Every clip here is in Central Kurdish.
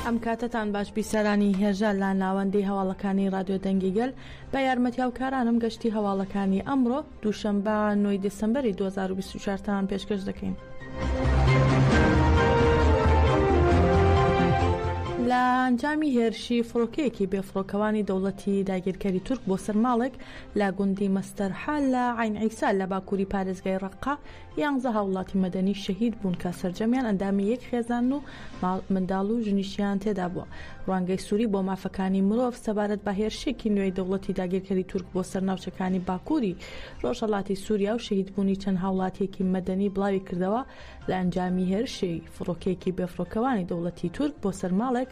ئەم کاتتان باش بیسەرانی هێژە لە ناوەندی هەواڵەکانی رادیۆ دەنگیگەل بە یارمەتی هاوکارانم گەشتی هەواڵەکانی ئەمڕۆ دووشەمبە 9 دسەمبەری 2024 تان پێشکەش دەکەین. لە ئەنجامی هێرشی فڕۆکەیەکی بێفڕۆکەوانی دەوڵەتی داگیرکەری تورک بۆ سەرماڵێک لە گوندی مەستەرحال لە عین عیسا لە باکووری پارێزگای ڕەققا 11 هاوڵاتی مەدەنی شەهید بوون کە سەرجەمیان ئەندامی یەک خێزان و منداڵ و ژنیشیان تێدا بووە. ڕوانگەی سووری بۆ مافەکانی مرۆڤ سەبارەت بە هێرشێکی نوێی دەوڵەتی داگیرکەری تورک بۆ سەرناوچەکانی باکووری ڕۆژهەڵاتی سووریا و شەهیدبوونی چەند هاوڵاتیەکی مەدەنی بڵاوی کردەوە لە ئەنجامی هێرشی فڕۆکەیەکی بێفڕۆکەوانی دەوڵەتی تورک بۆ سەرماڵێک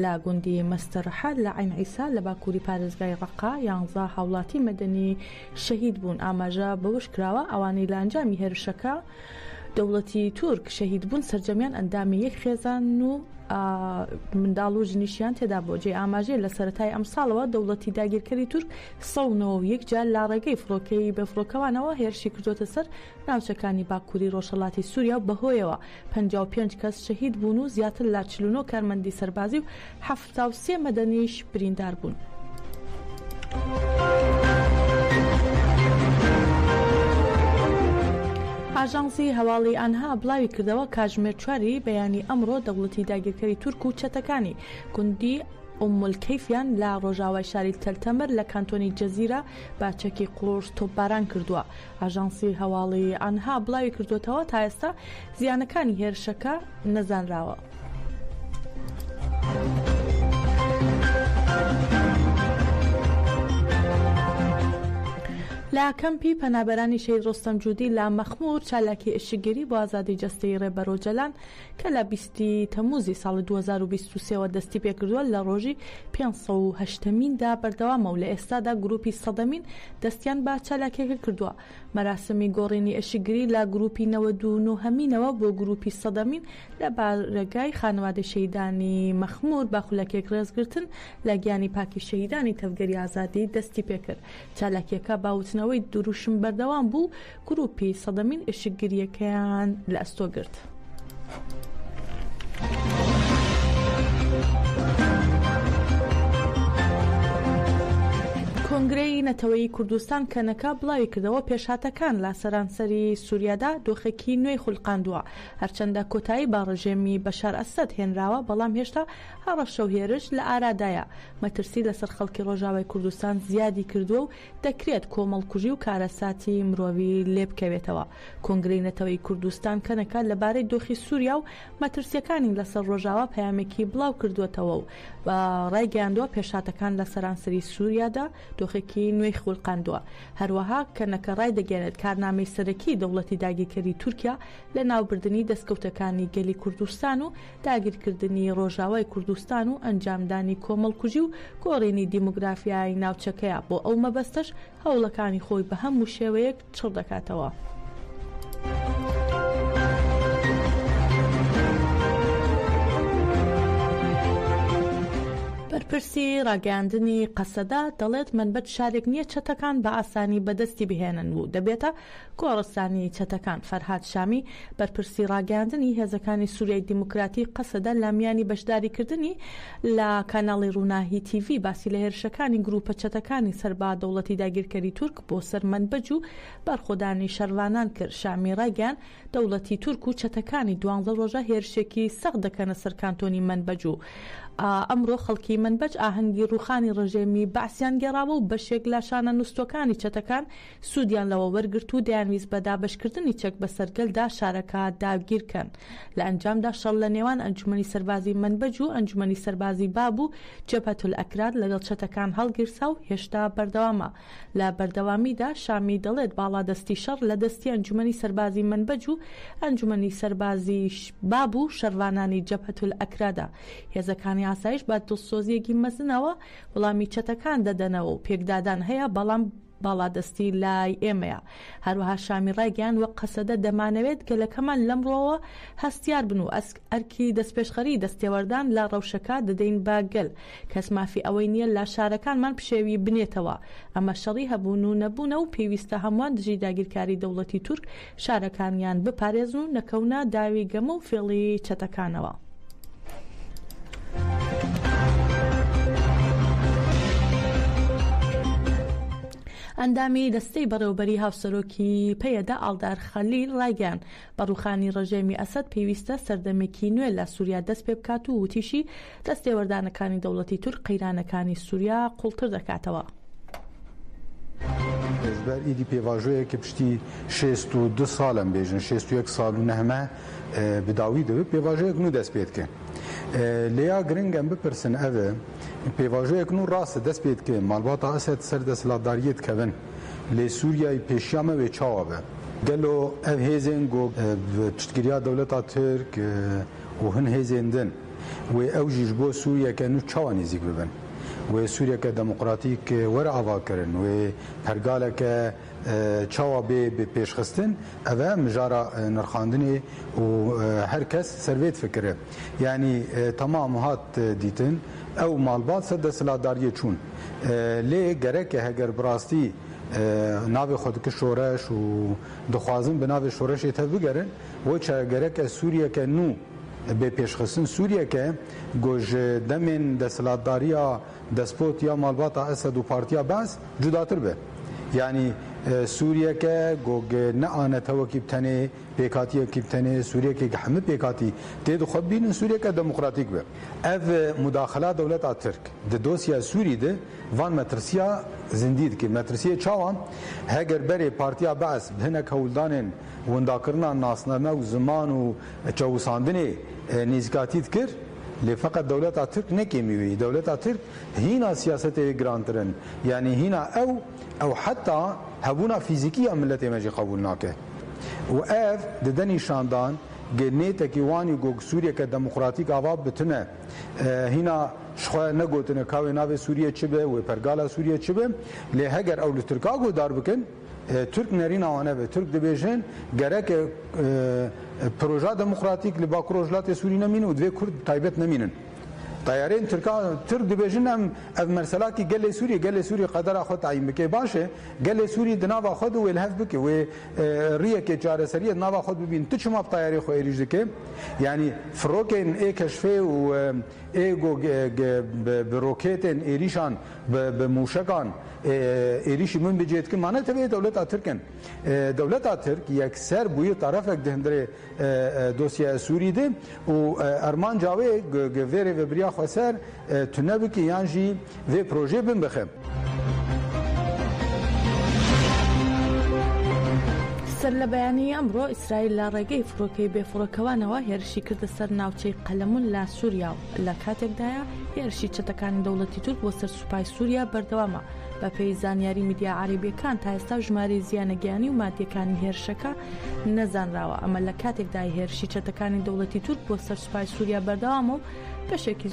لە گوندی مەستەرحال لە عین عیسا لە باکووری پارێزگای ڕەققا 11 هاوڵاتی مەدەنی شەهید بوون. ئاماژە بەوش کراوە ئەوانەی لە ئەنجامی هێرشەکە دەوڵەتی تورک شەهید بوون سەرجەمیان ئەندامی یەک خێزان و منداڵ و ژنیشیان تێدا بۆ جێ ئاماژەیە لە سەرەتای ئەم ساڵەوە دەوڵەتی داگیرکەری تورک 191 جار لە ڕێگەی فڕۆکەی بەفڕۆکەوانەوە هێرشی کردوتە سەر ناوچەکانی باکووری ڕۆژهەڵاتی سووریا و بەهۆیەوە 55 کەس شەهید بوون و زیاتر لە 49 کارمەندی سەربازی و 73 مەدەنیش بریندار بوون. ئاژانسی هەواڵی ئەنها بڵاوی کردەوە کاژمێر چواری بەیانی ئەمڕۆ دەوڵەتی داگیرکەری تورک و چەتەکانی گوندی ئومولکەیفیان لە ڕۆژاوای شاری تەلتەمر لە کانتۆنی جەزیرە باچەکی قوڵۆژ تۆپباران کردووە. ئاژانسی هەواڵی ئەنها بڵاوی کردوتەوە تا ئێستا زیانەکانی هێرشەکە نەزانراوە. لە کەمپی پەنابەرانی شەید ڕۆستەم جوودی لە مەخموور چالاکی ئشتگیری بۆ ئازادی جەستەی ڕێبەرۆجەلان کە لە 20 تەموزی ساڵی 2023 دەستی پێکردووە لە ڕۆژی 580دا بەردەوامە و لە ئێستادا گروپی سەدەمین دەستیان بە چالاکێکە کردووە. مەراسمی گۆڕینی ئشتگیری لە گروپی 99هەمینەوە بۆ گروپی سەدەمین لە بارگای خانەوادە شەیدانی مەخموور با خولەکێک ڕێزگرتن لە گیانی پاکی شەیدانی تەفگەری ئازادی دەستی پێکرد. چالاکێکە باوتنەوەی دروشم بەردەوام بوو گروپی سەدەمین ئشتگیریەکەیان لە ئەستۆ گرت. کۆنگرەی نەتەوەیی کوردستان کەنەکە بڵاوی کردەوە پێشهاتەکان لە سەرانسەری سووریادا دۆخێکی نوێی خوڵقاندووە. هەرچەندە کۆتایی با ڕژێمی بەشار ئەسەد هێنراوە بەڵام هێشتا هەڕەشە و هێرش لە ئارادایە. مەترسی لەسەر خەڵکی ڕۆژاوای کوردستان زیادی کردووە و دەکرێت کۆمەڵکوژی و کارەساتی مرۆڤی لێ بکەوێتەوە. کۆنگرەی نەتەوەیی کوردستان کەنەکە لەبارەی دۆخی سووریا و مەترسیەکانی لەسەر ڕۆژاوا پەیامێکی بڵاو کردوێتەوە و ڕایگەیاندووە پێشهاتەکان لە سەرانسەری سووریادا دۆخێکی نوێی خوڵقاندووە. هەروەها کەنەکە ڕای دەگەێنێت کارنامەی سەرەکی دەوڵەتی داگیرکەری تورکیا لە ناوبردننی دەستکەوتەکانی گەلی کوردستان و داگیرکردنی ڕۆژاوای کوردستان و ئەنجامدانی کۆمەڵکوژی و گۆڕینی دیموگرافیای ناوچەکەیە بۆ ئەو مەبەستەش هەوڵەکانی خۆی بە هەموو شێوەیەک چڕ دەکاتەوە. بەرپرسی ڕاگەاندنی قەسەدا دەڵێت منبەت شارێک نییە چەتەکان بە ئاسانی بەدەستی بهێنن و دەبێتە کۆڕستانی چەتەکان. فەرهاد شامی بەرپرسی ڕاگەاندنی هێزەکانی سووریای دیموکراتی قەسەدا لامیانی بەشداریکردنی لە کاناڵی ڕووناهی تیڤ باسی لە هێرشەکانی گروپە چەتەکانی سەربا دەوڵەتی داگیرکەری تورک بۆ سەر منبەج و بەرخۆدانی شەروانان کرد. شامی ڕایگەیاند دەوڵەتی تورک و چەتەکانی 12 ڕۆژە هێرشێکی سەخت دەکەنە سەر کانتۆنی منبەج و ئەمڕۆ خەڵکی منبەج ئاهەنگی ڕوخانی ڕژێمی بەعسیان گێڕاوە و بەشێک لە شانە نووسۆکانی چەتەکان سوودیان لەوە وەرگرت و دەیانویست بە دابەشکردنی چەک بە سەرگەلدا شارەکە داگیرکەن. لە ئەنجامدا شەڕ لە نێوان ئەنجومەنی سەربازی منبەج و ئەنجومەنی سەربازی باب و جەبهەتول ئەکراد لەگەڵ چەتەکان هەڵگیرسا و هێشتا بەردەوامە. لە بەردەوامیدا شامی دەڵێت باڵادەستی شەڕ لە دەستی ئەنجومەنی سەربازی منبەج و ئەنجومەنی سەربازی باب و شەروانانی جەبهەتول ئەکرادا. هێزەکانی ئاسایش بە دڵسۆزیەکی مەزنەوە وەڵامی چەتەکان دەدەنەوە و پێکدادان هەیە بەڵام باڵادەستی لای ئێمەیە. هەروەها شامی ڕایگەیاند وەک قەسەدە دەمانەوێت گەلەکەمان لەمڕۆوە هەستیار بن و ئەرکی دەستپێشخەری دەستێوەردان لە ڕەوشەکە دەدەین بە گەل. کەس مافی ئەوەی نییە لە شارەکانمان پشێوی بنێتەوە. ئەمە شەڕی هەبوون و نەبوونە و پێویستە هەمووان دژی داگیرکاری دەوڵەتی تورک شارەکانیان بپارێزن و نەکەونە داوی گەمە و فێڵی چەتەکانەوە. ئەندامی دەستەی بەڕێوەبەری هاوسەرۆکی پێیەدا ئاڵدار خەلیل ڕایگەیاند بەڕووخانی ڕێژێمی ئەسەد پێویستە سەردەمێکی نوێ لە سووریا دەست پێ بکات و وتیشی دەستێوەردانەکانی دەوڵەتی تورک قەیرانەکانی سووریا قوڵتر دەکاتەوە. ber êdî pêvajoyeke piştî 62 sal em bêjin 61 sal û nehme bi dawî dibe pêvajoyek nû dest pê dike. Lêya giring em bipirsin ev e pêvajoyek nû rast dest pê dike malbata Esed ser desthilatdariyê dikevin lê Sûriyayê pêşiya me wê çawa be. Gelo ev hêzên got piştgiriya dewleta Tirk û hin hêzên din wê ew jî ji bo Sûriyeke nû çawa nêzik bibin. Wê Sûriyeke demokratîk were ava kirin wê pergaleke çawa bê bi pêşxistin ev e mijara nirxandinê û herkes servê fikire. Yani tamam hat dîtin ew malbat ser desthilatdariyê çûn. Lê gereke heger bi rastî navê xwe dike şoreş û dixwazin bi navê şoreşê tev bigerin weçe gereke Sûriyeke nû bê pêşxistin Sûriyeke goj demên desthilatdariya despot ya malbata Esed û partiya Baas cudatir be. Yani Sûriyeke gog ne anetewekî bi tenê pêkatiyekî bi tenê Sûriyekê hemû pêkatî tê dixwe bînin Sûriyeke demokratîk be. Ev mudaxela dewleta Tirk di dosya Sûrî de van metirsiya zindî dike. Metirsiyê çawan heger berê partiya Baas bi hinek hewldanên wendakirina nasname û ziman û çewsandinê nêzîkatî dikir lê feqet dewleta Tirk nekêmî wî. Dewleta Tirk hîna siyasetê girantirin. Yani hîna ew heta hebûna fîzîkî ya milletê me jî qebûl nake. û ev di denî şandan nêtekî wanî gog Sûriyeke demokratîk ava bitine hîna ji xwe negotine kavê navê Sûriye çi be wê pergala Sûriye çi be lê heger ew li Tirka guhdar bikin Türk nerîna wan ev e Türk dibêjin gereke proja demokratîk li Bakur Rojhilatê Sûrî nemînin û divê Kurd taybet nemînin. Tayarên Türk dibêjin em ev merselakî gelê Sûrî qedera xwe tayîn bike baş e gelê Sûrî di nava xwe de wê li hev bike wê riyekê çareseriyê di nava xwe bibîn tu çima bi tayarê xwe êrîj dike yani firokên ê keşfê û ê bi rokêtên êrîşan bi mûşekan êrîşî min bicê dikin mane tevê dewleta Tirkin. Dewleta Tirk yekser bûyî tarafek di hindirê dosyaya Sûrî de û ermanca wê verê vebiriya xwe ser tu nebikî yan jî vê projê bin bixe. سەر لە بەیانی ئەمڕۆ ئیسرائیل لە ڕێگەی فڕۆکەی بێفڕۆکەوانەوە هێرشی کردە سەر ناوچەی قەلەمون لە سووریا و لە کاتێکدایە هێرشی چەتەکانی دەوڵەتی تورک بۆ سەر سوپای سووریا بەردەوامە بە پێی زانیاری میدیا عەرەبیەکان تا ئێستا ژمارەی زیانەگیانی و مادیەکانی هێرشەکە نەزانراوە ئەمە لە کاتێکدای هێرشی چەتەکانی دەوڵەتی تورک بۆ سەر سوپای سووریا بەردەوامە و بەشێکی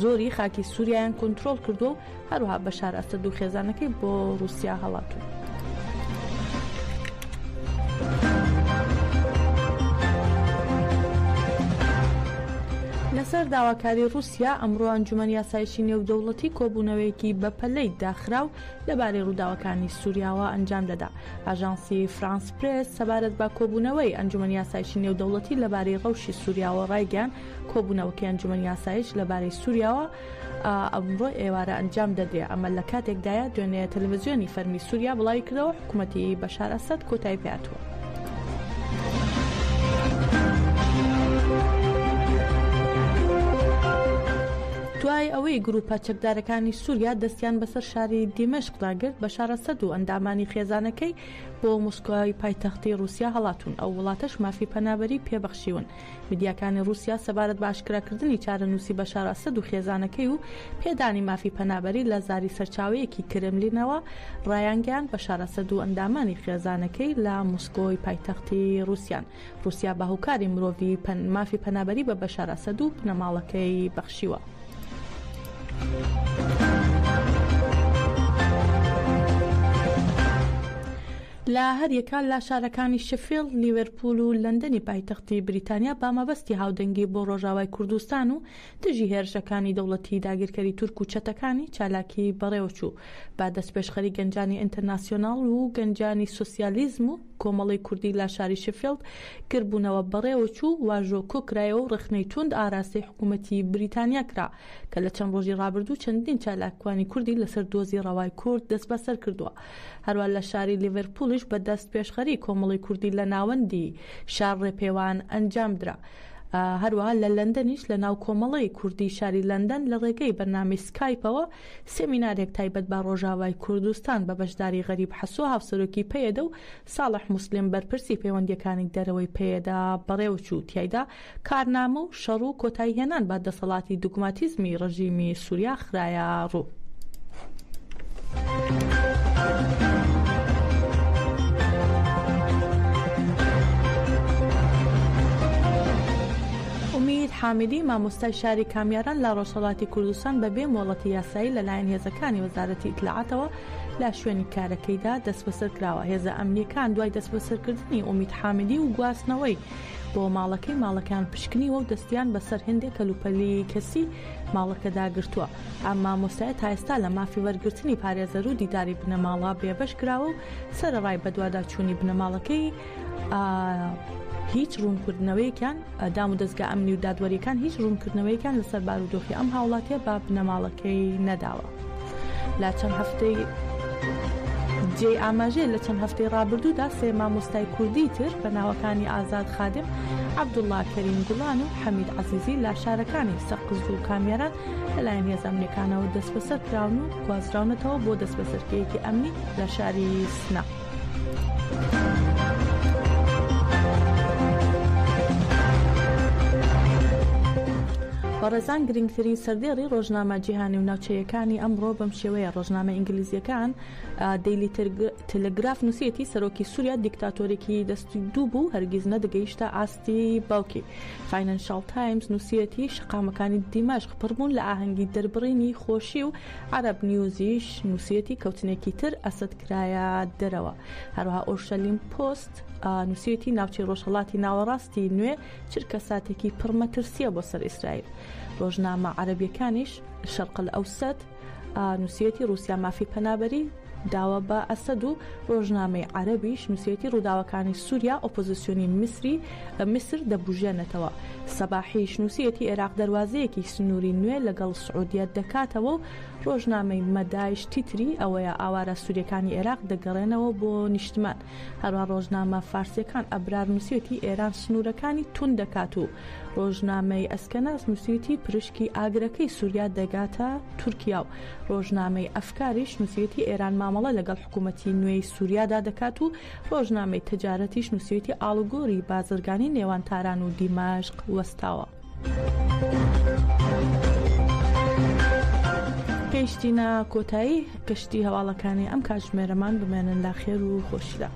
زۆری خاکی سووریایان کۆنتڕۆڵ کردو و هەروها بەشار ئەسەد و خێزانەکەی بۆ رووسیا هەڵاتوون. لەسەر داواکاری رووسیا ئەمڕۆ ئەنجومەن یاسایشی نێودەوڵەتی کۆبوونەوەیەکی بەپەلەی داخراو لەبارەی ڕووداوەکانی سووریاوە ئەنجام دەدا. ئاژانسی فرانس پرێس سەبارەت بە کۆبوونەوەی ئەنجومەن یاسایشی نێودەوڵەتی لەبارەی ڕەوشی سووریاوە ڕایگەیان کۆبوونەوەکی ئەنجومەن یاسایش لەبارەی سووریاوە ئەمڕۆ ئێوارە ئەنجام دەدرێت. ئەمە لە کاتێکدایە دوێنێ تەلەڤیزیۆنی فەرمی سووریا بڵاوی کردەوە حکوومەتی بەشار ئەسەد کۆتایی پێهاتووە. دوای ئەوەی گروپە چەکدارەکانی سووریا دەستیان بەسەر شاری دیمەشقدا گرت بەشار ئەسەد و ئەندامانی خێزانەکەی بۆ موسکۆی پایتەختی رووسیا هەڵاتون ئەو وڵاتەش مافی پەنابەری پێبەخشیون. میدیاکانی رووسیا سەبارەت بە ئاشکراکردنی چارەنووسی بەشار ئەسەد و خێزانەکەی و پێدانی مافی پەنابەری لە زاری سەرچاوەیەکی کرملینەوە ڕایانگەیان بەشار ئەسەد و ئەندامانی خێزانەکەی لە موسکۆی پایتەختی رووسیان. رووسیا بە هۆکاری مرۆڤی مافی پەنابەری بە بەشار ئەسەد و پنەماڵەکەی بەخشیوە. لە هەریەکان لە شارەکانی شفیل، لیڤەرپول و لەندەنی پایتەختی بریتانیا بە مەبەستی هاودەنگی بۆ ڕۆژاوای کوردستان و دژی هێرشەکانی دەوڵەتی داگیرکەری تورک و چەتەکانی چالاکی بەڕێوەچوو با دەستپێشخەری گەنجانی ئینتەرناسیۆناڵ و گەنجانی سۆسیالیزم و کۆمەڵی کوردی لە شاری شفیلد کردبوونەوە بەڕێوەچوو واژۆ کۆکرایەوە و ڕخنەی توند ئاراستی حکوومەتی بریتانیا کرا کە لە چەند ڕۆژی ڕابردوو چەندین چالاکوانی کوردی لەسەر دۆزی ڕەوای کورد دەست بەسەر کردووە. هەروە لە شاری لیڤەرپولیش بە دەست پێشخەری کۆمەڵی کوردی لە ناوەندی شار ڕێپێوان ئەنجام درا. هەروەها لە لەندەنیش لە ناو کۆمەڵی کوردی شاری لەندەن لە ڕێگەی بەرنامەی سکایپەوە سێمینارێک تایبەت بە ڕۆژاوای کوردستان بە بەشداری غەریب حەسوو هاوسەرۆکی پێیەدە و ساڵح موسلیم بەرپرسی پەیوەندیەکانی دەرەوەی پێیەدا بەڕێوەچوو تیایدا کارنامە و شەڕ و کۆتایی هێنان بە دەسەڵاتی دوگماتیزمی ڕژیمی سووریا خرایە ڕوو. ئومید حامیدی مامۆستای شاری کامیاران لە ڕۆژهەڵاتی کوردستان بەبێ مۆڵەتی یاسایی لەلایەن هێزەکانی وەزارەتی ئیتلاعاتەوە لە شوێنی کارەکەیدا دەست بەسەر کراوە. هێزە ئەمنیەکان دوای دەست بەسەرکردنی ئومید حامیدی و گواستنەوەی بۆ ماڵەکان پشکنیوە و دەستیان بەسەر هێندێک کەلوپەلی کەسی ماڵەکەدا گرتووە. ئەم مامۆستایە تا ئێستا لە مافی وەرگرتنی پارێزەر و دیداری بنەماڵە بێبەش کراوە و سەرەڕای بەدواداچوونی بنەماڵەکەی هیچ ڕوونکردنەوەیکان دام و دەستگا ئەمنی و دادوەریەکان هیچ ڕوونکردنەوەیکان لەسەر بارودۆخی ئەم هاوڵاتیە بە بنەماڵەکەی نەداوە. لە چەند هەفتەی جێ ئاماژەیە لە چەند هەفتەی ڕابردوودا سێ مامۆستای کوردی تر بە ناوەکانی ئازاد خادم، عەبدوڵڵا کەریم گوڵان و حەمید عەزیزی لە شارەکانی سەقز و کامیاران لەلایەن هێزە ئەمنیەکانەوە دەست بەسەر کراون و گوازراونەتەوە بۆ دەست بەسەرکردنی ئەمنی لە شاری سنا. بەڕێزان گرنگترین سەردێڕی ڕۆژنامە جیهانی و ناوچەیەکانی ئەمڕۆ بەم شێوەیە. ڕۆژنامە ئینگلیزیەکان دەیلی تەلەگراف نووسێتی سەرۆکی سووریا دیکتاتۆرێکی دەستی دوو بوو هەرگیز نەدەگەیشتە ئاستی باوکی. فاینانشال تایمز نووسێتی شقامەکانی دیمەشق پڕبوون لە ئاهەنگی دەربڕینی خۆشی و عەرەب نیوزیش نووسێتی کەوتنێکی تر ئەسەد کرایە دەرەوە. هەروەها ئۆرشەلیم پۆست نووسێتی ناوچەی ڕۆژهەڵاتی ناوەڕاستی نوێ چرکە ساتێکی پڕمەترسیە بۆ سەر ئیسرائیل. ڕۆژنامە عەرەبیەکانیش شەرق الئەوسەد نووسێتی رووسیا مافی پەنابەری داوە بە ئەسەد و ڕۆژنامەی عەرەبیش نووسێتی ڕووداوەکانی سووریا ئۆپۆزیسیۆنی میسر دەبوژێنێتەوە. سەباحیش نووسێتی عێراق دەواازەیەکی سنووری نوێ لەگەڵ سعودیە دەکاتەوە و ڕۆژنامەی مەدایش تیتری ئەوەیە ئاوارە سووریەکانی عێراق دەگەڕێنەوە بۆ نیشتمان. هەروە ڕۆژنامە فارسیەکان ئەبرار نووسێتی ئێران سنوورەکانی تون دەکات و ڕۆژنامەی ئەسکەناس نووسێتی پرشکی ئاگرەکەی سووریا دەگاتە تورکیا و ڕۆژنامەی ئەفکاریش نووسێتی ئێران مامەڵە لەگەڵ حکوومەتی نوێی سووریادا دەکات و ڕۆژنامەی تجارەتیش نووسێتی ئاڵوگۆری بازرگانی نێوان تاران و دیمەشق وەستاوە. گەیشتینە کۆتایی گەشتی هەواڵەکانی ئەم کاتژمێرەمان بمێنن لا خێر و خۆشیدا.